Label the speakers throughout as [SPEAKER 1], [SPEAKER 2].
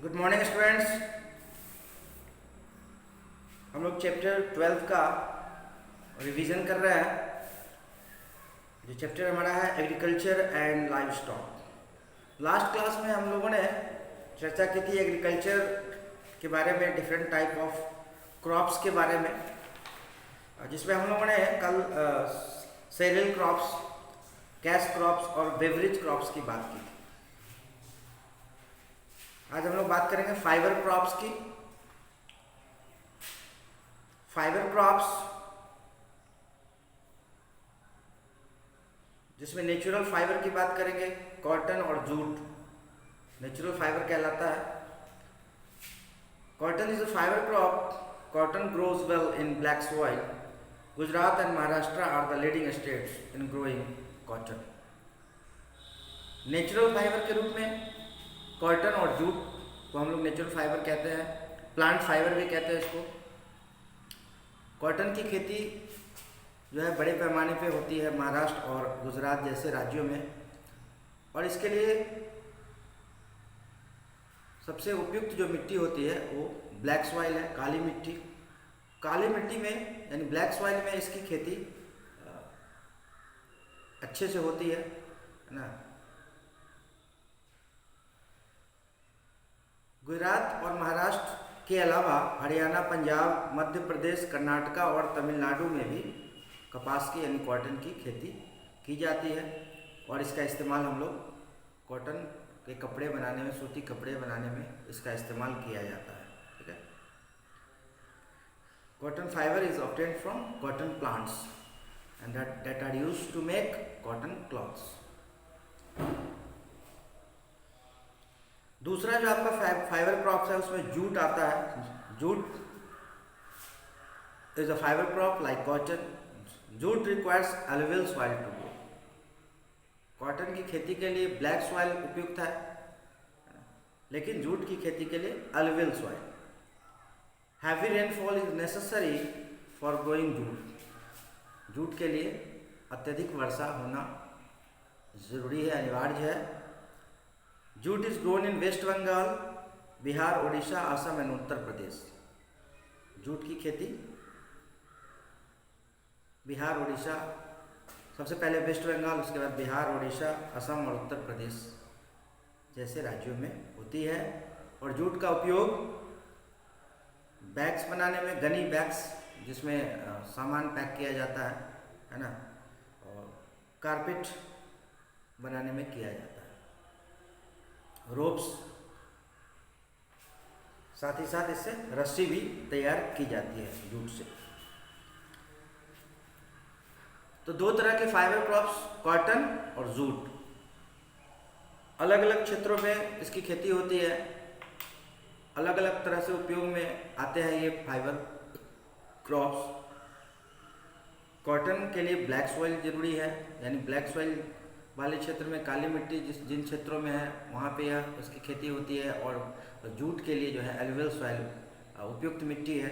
[SPEAKER 1] Good morning students. हम लोग chapter 12 का रिवीजन कर रहे हैं। जो चैप्टर हमारा है agriculture and live stock. Last class में हम लोगों ने चर्चा की थी एग्रीकल्चर के बारे में, डिफरेंट टाइप ऑफ क्रॉप्स के बारे में, जिसमें हम लोगों ने कल सेरियल क्रॉप्स, कैश क्रॉप्स और बेवरेज क्रॉप्स की बात की थी। आज हम लोग बात करेंगे फाइबर क्रॉप्स की। फाइबर क्रॉप्स जिसमें नेचुरल फाइबर की बात करेंगे, कॉटन और जूट नेचुरल फाइबर कहलाता है। Cotton is a fibre crop. Cotton grows well in black soil. Gujarat and Maharashtra are the leading states in growing cotton. Natural fibre के रूप में कॉटन और जूट को हम लोग नेचुरल फाइबर कहते हैं, प्लांट फाइबर भी कहते हैं इसको। कॉटन की खेती जो है बड़े पैमाने पे होती है महाराष्ट्र और गुजरात जैसे राज्यों में, और इसके लिए सबसे उपयुक्त जो मिट्टी होती है वो ब्लैक सॉइल है, काली मिट्टी। काली मिट्टी में यानी ब्लैक सॉइल में इसकी खेती अच्छे से होती है ना। गुजरात और महाराष्ट्र के अलावा हरियाणा, पंजाब, मध्य प्रदेश, कर्नाटका और तमिलनाडु में भी कपास की यानी कॉटन की खेती की जाती है, और इसका इस्तेमाल हम लोग कॉटन के कपड़े बनाने में, सूती कपड़े बनाने में इसका इस्तेमाल किया जाता है। ठीक है। Cotton fibre is obtained from cotton plants and that are used to make cotton clothes. दूसरा जो आपका फाइबर क्रॉप्स है उसमें जूट आता है। Jute is a fibre crop like cotton. Jute requires alluvial soil to grow. Cotton की खेती के लिए ब्लैक सॉइल उपयुक्त है, लेकिन जूट की खेती के लिए alluvial soil. Heavy rainfall is necessary for growing jute. Jute के लिए अत्यधिक वर्षा होना जरूरी है, अनिवार्य है। Jute is grown in west Bengal, Bihar, Orissa, Assam and Uttar Pradesh. Jute की खेती बिहार, उड़ीसा, सबसे पहले वेस्ट बंगाल, उसके बाद बिहार, उड़ीसा, असम और उत्तर प्रदेश जैसे राज्यों में होती है। और जूट का उपयोग बैग्स बनाने में, गनी बैग्स जिसमें सामान पैक किया जाता है ना, और कारपेट बनाने में किया जाता है। रोप्स, साथ ही साथ इससे रस्सी भी तैयार की जाती है जूट से। तो दो तरह के फाइबर क्रॉप्स, कॉटन और जूट। अलग अलग क्षेत्रों में इसकी खेती होती है, अलग अलग तरह से उपयोग में आते हैं ये फाइबर क्रॉप्स। कॉटन के लिए ब्लैक सॉइल जरूरी है, यानी ब्लैक सॉइल वाले क्षेत्र में, काली मिट्टी जिन क्षेत्रों में है वहाँ पे यह इसकी खेती होती है। और जूट के लिए जो है एलुवियल सॉइल उपयुक्त मिट्टी है।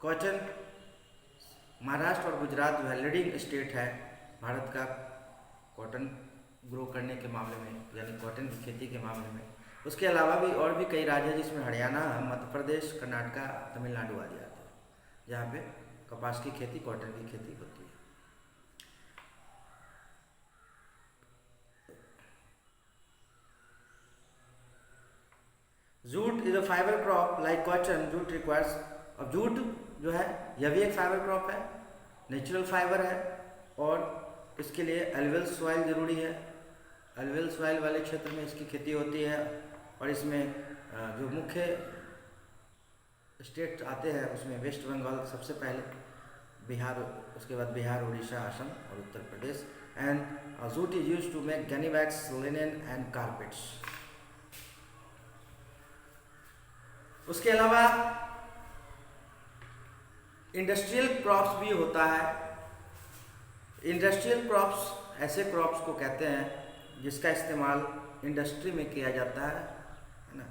[SPEAKER 1] कॉटन, महाराष्ट्र और गुजरात जो है लीडिंग स्टेट है भारत का कॉटन ग्रो करने के मामले में, यानी कॉटन की खेती के मामले में। उसके अलावा भी और भी कई राज्य हैं जिसमें हरियाणा, मध्य प्रदेश, कर्नाटका, तमिलनाडु आदि आते हैं, जहाँ पे कपास की खेती, कॉटन की खेती होती है। Jute is a fibre crop like cotton. Jute requires, अब जूट जो है यह भी एक फाइबर क्रॉप है, नेचुरल फाइबर है, और इसके लिए एलुवियल सॉइल जरूरी है। एलुवियल सॉइल वाले क्षेत्र में इसकी खेती होती है, और इसमें जो मुख्य स्टेट आते हैं उसमें वेस्ट बंगाल सबसे पहले, बिहार, उसके बाद बिहार, उड़ीसा, असम और Uttar Pradesh. And jute is used to make gunny bags, linen and carpets. उसके अलावा इंडस्ट्रियल क्रॉप्स भी होता है। इंडस्ट्रियल क्रॉप्स ऐसे क्रॉप्स को कहते हैं जिसका इस्तेमाल इंडस्ट्री में किया जाता है ना।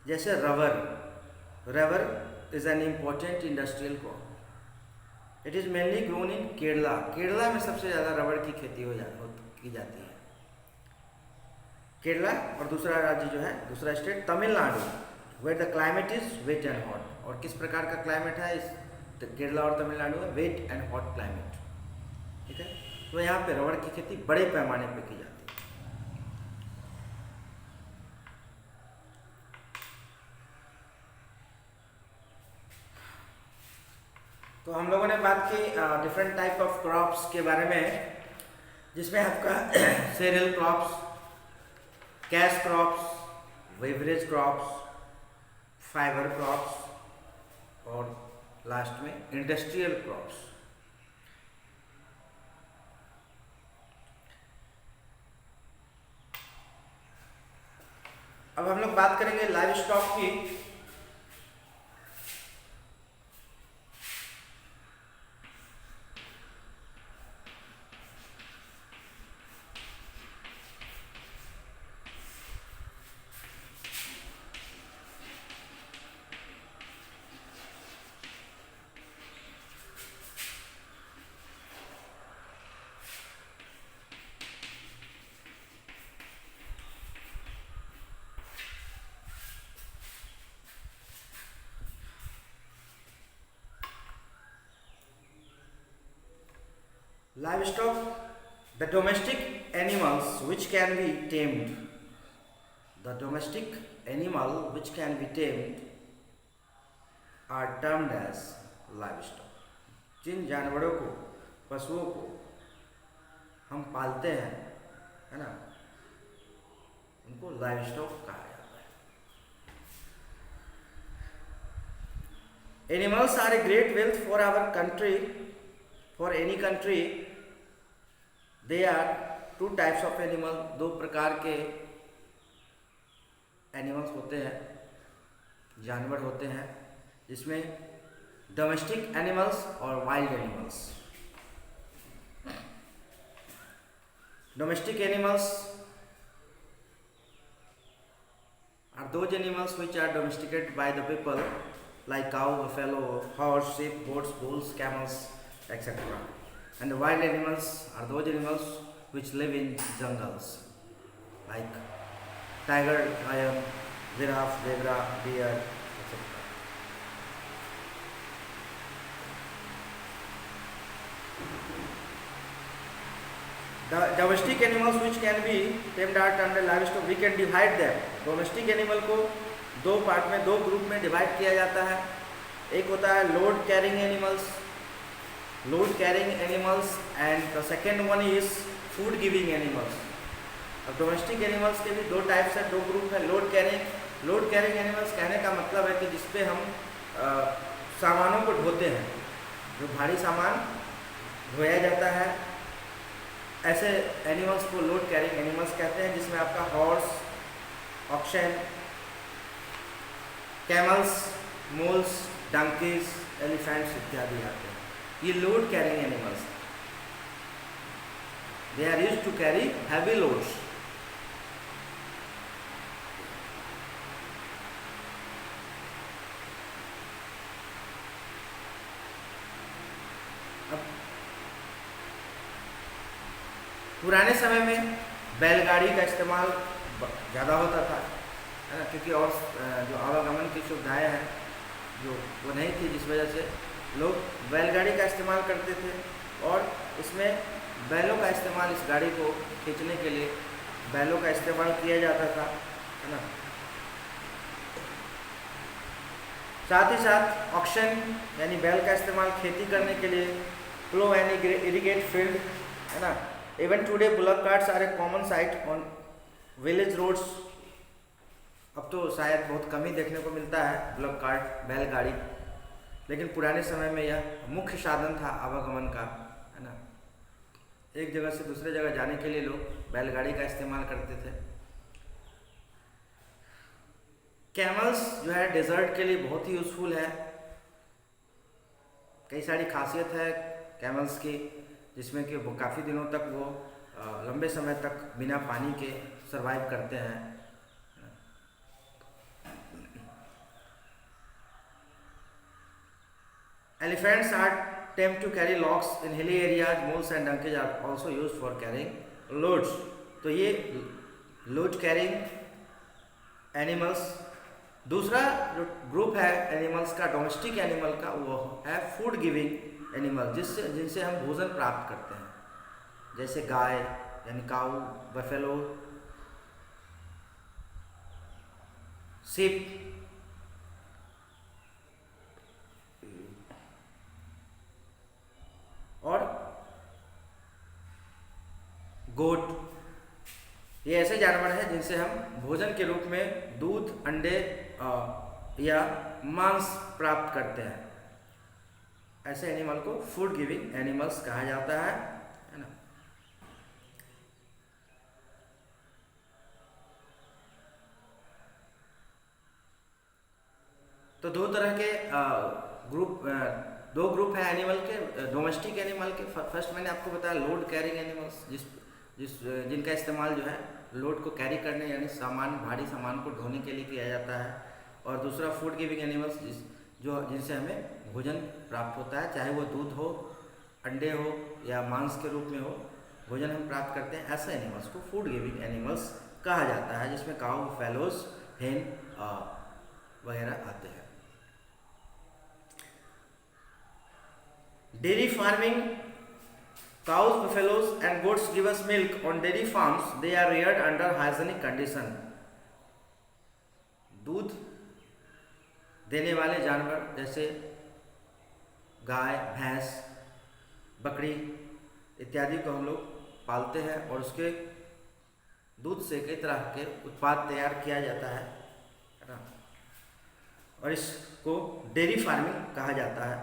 [SPEAKER 1] जैसे rubber. Rubber is an important industrial crop. It is mainly grown in Kerala. Kerala में सबसे ज़्यादा रबर की खेती की जाती है। केरला और दूसरा राज्य जो है, दूसरा state Tamil Nadu, where the climate is wet and hot. और किस प्रकार का क्लाइमेट है इस केरला और तमिलनाडु में? Wet and hot climate. ठीक है, तो यहाँ पे रबड़ की खेती बड़े पैमाने पे की जाती है। तो हम लोगों ने बात की डिफरेंट टाइप ऑफ क्रॉप्स के बारे में, जिसमें आपका serial crops, cash crops, beverage crops, fibre crops और लास्ट में इंडस्ट्रियल क्रॉप्स। अब हम लोग बात करेंगे लाइव स्टॉक की। Livestock, the domestic animals which can be tamed. The domestic animal which can be tamed are termed as livestock. जिन जानवरों को, पशुओं को हम पालते हैं, है ना, उनको लाइवस्टॉक कहा जाता है। Animals are a great wealth for our country, for any country. They are two types of animal, दो प्रकार के एनिमल्स होते हैं, जानवर होते हैं, जिसमें डोमेस्टिक एनिमल्स और wild animals. Domestic animals are those animals which are domesticated by the people, like cow, buffalo, horse, sheep, goats, bulls, camels, etc. And the wild animals are those animals which live in jungles, like tiger, lion, giraffe, zebra, deer, etc. The domestic animals which can be tamed are termed livestock. We can divide them. Domestic animal को दो part में, दो group में divide किया जाता है। एक होता है load carrying animals, and the second one is food giving animals. अब डोमेस्टिक एनिमल्स के भी दो टाइप्स है, दो ग्रुप है। लोड कैरिंग एनिमल्स कहने का मतलब है कि जिसपे हम सामानों को ढोते हैं, जो भारी सामान ढोया जाता है, ऐसे एनिमल्स को लोड कैरिंग एनिमल्स कहते हैं, जिसमें आपका horse, oxen, camels, mules, donkeys, elephants इत्यादि आते हैं। ये load carrying animals, they are used to carry heavy loads. अब पुराने समय में बैलगाड़ी का इस्तेमाल ज़्यादा होता था, है ना, क्योंकि और जो आवागमन की सुविधाएं हैं जो वो नहीं थी, जिस वजह से लोग बैलगाड़ी का इस्तेमाल करते थे। और इसमें बैलों का इस्तेमाल, इस गाड़ी को खींचने के लिए बैलों का इस्तेमाल किया जाता था, है ना। साथ ही साथ ऑक्शन यानी बैल का इस्तेमाल खेती करने के लिए, प्लो एंड इरिगेट फील्ड, है ना। Even today bullock carts are a common sight on village roads. अब तो शायद बहुत कम ही देखने को मिलता है बुलक कार्ट, बैलगाड़ी, लेकिन पुराने समय में यह मुख्य साधन था आवागमन का, है ना। एक जगह से दूसरे जगह जाने के लिए लोग बैलगाड़ी का इस्तेमाल करते थे। कैमल्स जो है डेजर्ट के लिए बहुत ही यूजफुल है। कई सारी खासियत है कैमल्स की, जिसमें कि वो काफ़ी दिनों तक वो लंबे समय तक बिना पानी के सरवाइव करते हैं। Elephants are tamed to carry logs in hilly areas. Moles and donkeys are also used for carrying loads. तो ये लोड कैरिंग एनिमल्स। दूसरा जो ग्रुप है एनिमल्स का, डोमेस्टिक एनिमल का, वो है फूड गिविंग एनिमल, जिनसे हम भोजन प्राप्त करते हैं, जैसे गाय यानी काऊ, बफेलो, शिप और गोट। ये ऐसे जानवर हैं जिनसे हम भोजन के रूप में दूध, अंडे या मांस प्राप्त करते हैं। ऐसे एनिमल को फूड गिविंग एनिमल्स कहा जाता है ना। तो दो तरह के दो ग्रुप है एनिमल के, डोमेस्टिक एनिमल के। फर्स्ट मैंने आपको बताया लोड कैरिंग एनिमल्स, जिनका इस्तेमाल जो है लोड को कैरी करने यानी भारी सामान को ढोने के लिए किया जाता है। और दूसरा फूड गिविंग एनिमल्स, जिनसे हमें भोजन प्राप्त होता है, चाहे वो दूध हो, अंडे हो या मांस के रूप में हो, भोजन हम प्राप्त करते हैं। ऐसे एनिमल्स को फूड गिविंग एनिमल्स कहा जाता है, जिसमें काऊ, फैलोस, हेन वगैरह आते हैं। Dairy farming, cows, buffaloes and goats give us milk on dairy farms. They are reared under hygienic condition. दूध देने वाले जानवर जैसे गाय, भैंस, बकरी इत्यादि को हम लोग पालते हैं और उसके दूध से कई तरह के उत्पाद तैयार किया जाता है ना, और इसको डेयरी फार्मिंग कहा जाता है।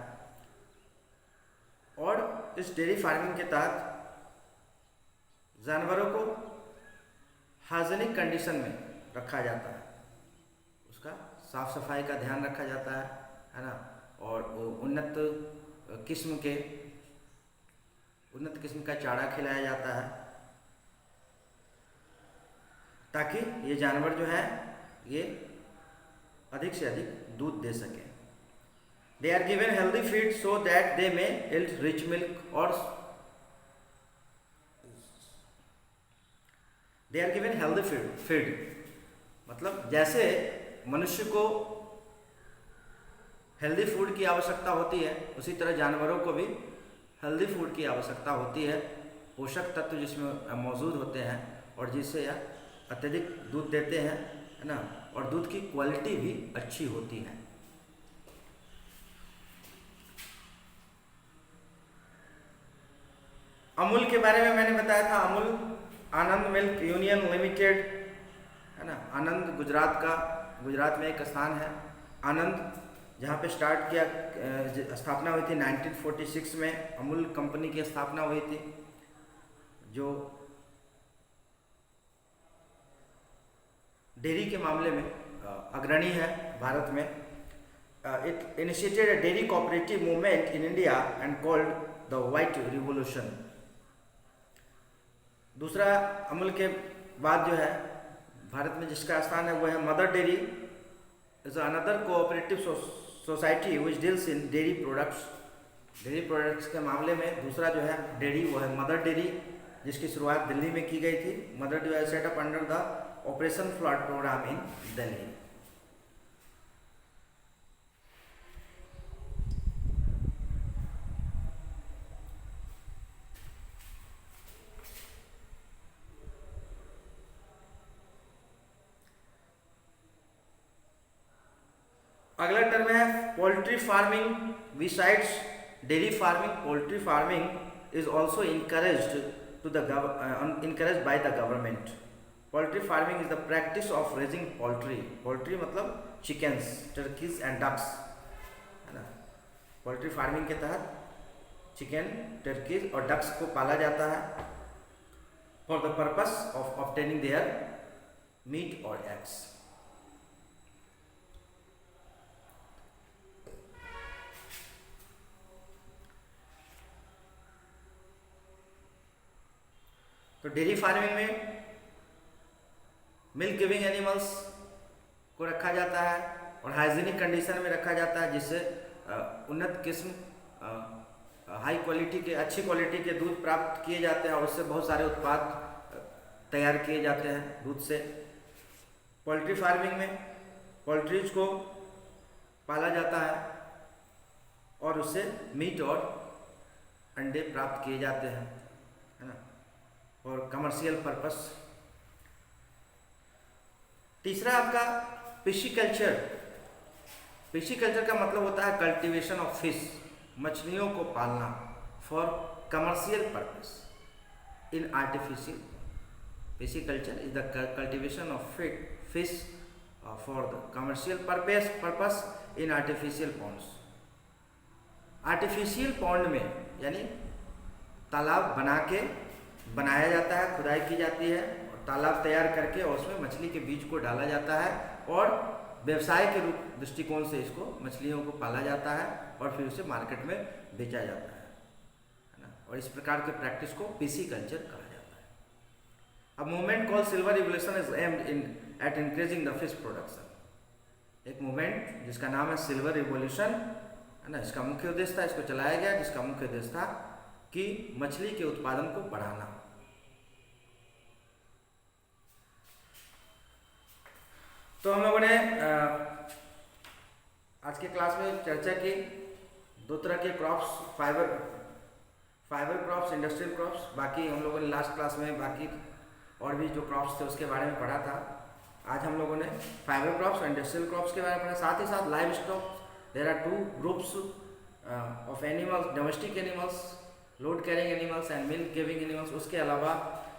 [SPEAKER 1] और इस डेयरी फार्मिंग के तहत जानवरों को हाइजीनिक कंडीशन में रखा जाता है, उसका साफ सफाई का ध्यान रखा जाता है ना, और उन्नत किस्म का चारा खिलाया जाता है ताकि ये जानवर जो है ये अधिक से अधिक दूध दे सके। They are given healthy feed so that they may yield rich milk, or they are given healthy feed मतलब जैसे मनुष्य को हेल्दी फूड की आवश्यकता होती है, उसी तरह जानवरों को भी हेल्दी फूड की आवश्यकता होती है, पोषक तत्व जिसमें मौजूद होते हैं और जिससे यह अत्यधिक दूध देते हैं, है ना, और दूध की क्वालिटी भी अच्छी होती है। अमूल के बारे में मैंने बताया था। अमूल आनंद मिल्क यूनियन लिमिटेड, है ना, आनंद गुजरात में एक स्थान है आनंद, जहाँ पे स्थापना हुई थी 1946 में। अमूल कंपनी की स्थापना हुई थी जो डेयरी के मामले में अग्रणी है भारत में। It initiated a dairy cooperative movement in India and called the white revolution. दूसरा अमूल के बाद जो है भारत में जिसका स्थान है वो है mother dairy, is another cooperative society which deals in dairy products. Dairy products के मामले में दूसरा जो है डेयरी वो है मदर डेयरी, जिसकी शुरुआत दिल्ली में की गई थी। Mother Dairy was set up under the Operation Flood programme in Delhi. अगला टर्म है poultry farming. Besides dairy farming, poultry farming is also encouraged by the government. Poultry farming is the practice of raising poultry. Poultry मतलब chickens, turkeys and ducks, है ना। Poultry farming के तहत chicken, Turkey's और ducks को पाला जाता है for the purpose of obtaining there meet और एग्स। तो डेयरी फार्मिंग में मिल्क गिविंग एनिमल्स को रखा जाता है और हाइजीनिक कंडीशन में रखा जाता है, जिससे उन्नत किस्म, अच्छी क्वालिटी के दूध प्राप्त किए जाते हैं और उससे बहुत सारे उत्पाद तैयार किए जाते हैं दूध से। पोल्ट्री फार्मिंग में पोल्ट्रीज को पाला जाता है और उससे मीट और अंडे प्राप्त किए जाते हैं, है ना, और कमर्शियल पर्पस। तीसरा आपका पिशीकल्चर। पिशीकल्चर का मतलब होता है कल्टीवेशन ऑफ फिश, मछलियों को पालना for commercial purpose in artificial. Pisciculture is the cultivation of fish for the commercial purpose in artificial ponds. Artificial pond में यानी तालाब बनाया जाता है, खुदाई की जाती है और तालाब तैयार करके और उसमें मछली के बीज को डाला जाता है और व्यवसाय के रूप दृष्टिकोण से इसको मछलियों को पाला जाता है और फिर उसे मार्केट में बेचा जाता है ना। और इस प्रकार के प्रैक्टिस को पिशीकल्चर कहा जाता है। अब movement called silver revolution is aimed at increasing the fish production. एक मूवमेंट जिसका नाम है सिल्वर रिवोल्यूशन, है ना, इसका मुख्य उद्देश्य था, इसको चलाया गया जिसका मुख्य उद्देश्य था कि मछली के उत्पादन को बढ़ाना। तो हम लोगों ने आज के क्लास में चर्चा की दो तरह के crops, fibre crops, industrial crops. बाकी हम लोगों ने लास्ट क्लास में बाकी और भी जो क्रॉप्स थे उसके बारे में पढ़ा था। आज हम लोगों ने फाइबर क्रॉप्स और इंडस्ट्रियल क्रॉप्स के बारे में पढ़ा। साथ ही साथ livestock, there are two groups of animals, domestic animals, load carrying animals and milk giving animals. उसके अलावा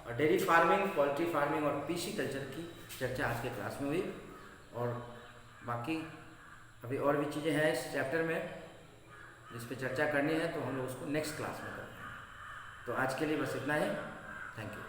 [SPEAKER 1] डेयरी फार्मिंग, पोल्ट्री फार्मिंग और पिशीकल्चर की चर्चा आज के क्लास में हुई। और बाकी अभी और भी चीज़ें हैं इस चैप्टर में जिस पे चर्चा करनी है, तो हम लोग उसको नेक्स्ट क्लास में करते हैं। तो आज के लिए बस इतना ही। Thank you.